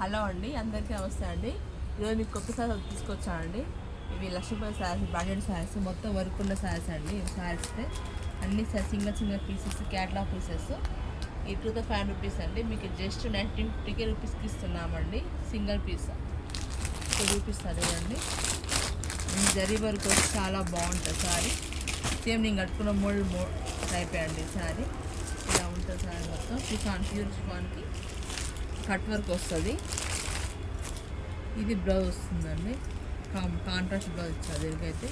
Hello అండి, అందరికీ నమస్తే అండి. ఈరోజు మీకు కొత్త శారీస్ తీసుకొచ్చానండి. ఇవి లక్ష్మీపతి శారీస్, బ్రాండెడ్ శారీస్, మొత్తం వర్క్ ఉన్న శారీస్ అండి. ఇవి శారీస్ అన్ని సింగల్ పీసెస్, క్యాట్లాగ్ పీసెస్. ఈ 2500 రూపీస్ అండి. మీకు జస్ట్ 1950 రూపీస్కి ఇస్తున్నామండి. సింగిల్ పీస్ చూపిస్తారు చూడండి. జరీ వర్క్ వచ్చి చాలా బాగుంటుంది శారీ. సేమ్ నేను కట్టుకున్న మోల్డ్ టైప్ అండి శారీ. ఇలా ఉంటుంది శారీ మొత్తం. ప్యూర్ షిఫాన్కి కట్ వర్క్ వస్తుంది. ఇది బ్లౌజ్ వస్తుందండి. కాంట్రాస్ట్ బ్లౌజ్ ఇచ్చారు దీనికైతే.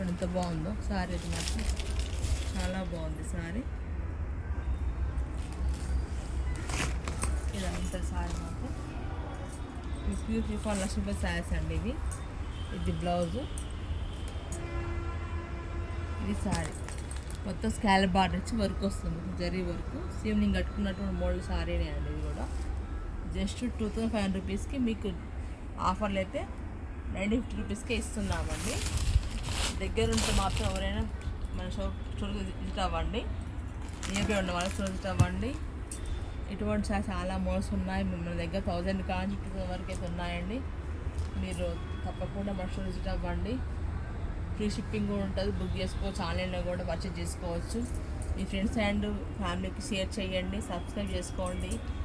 ఎంత బాగుందో శారీ అయితే మాత్రం చాలా బాగుంది శారీ. ఇలా ఉంటుంది శారీ మాత్రం. ఇది ప్యూర్ షిఫాన్ లక్ష్మీపతి శారీస్ అండి. ఇది బ్లౌజు, ఇది శారీ. మొత్తం స్కాలప్ బార్డర్ ఇచ్చి వర్క్ వస్తుంది, జరీ వర్క్. సేమ్ నేను కట్టుకున్నటువంటి మోడల్ శారీనే అండి. ఇది కూడా జస్ట్ 2500 రూపీస్కి మీకు ఆఫర్లు అయితే 950 రూపీస్కే ఇస్తున్నామండి. దగ్గర ఉంటే మాత్రం ఎవరైనా మన స్టోర్కి విజిట్ అవ్వండి. నియర్బై ఉన్న వాళ్ళ స్టోర్ విజిట్ అవ్వండి. ఇటువంటి చాలా మోడల్స్ ఉన్నాయి మన దగ్గర. 1000 కాంచి 2000 వరకు అయితే ఉన్నాయండి. మీరు తప్పకుండా మన స్టోర్ విజిట్ అవ్వండి. ఫ్రీ షిప్పింగ్ కూడా ఉంటుంది. బుక్ చేసుకోవచ్చు, ఆన్లైన్లో కూడా పర్చేజ్ చేసుకోవచ్చు. మీ ఫ్రెండ్స్ అండ్ ఫ్యామిలీకి షేర్ చేయండి, సబ్స్క్రైబ్ చేసుకోండి.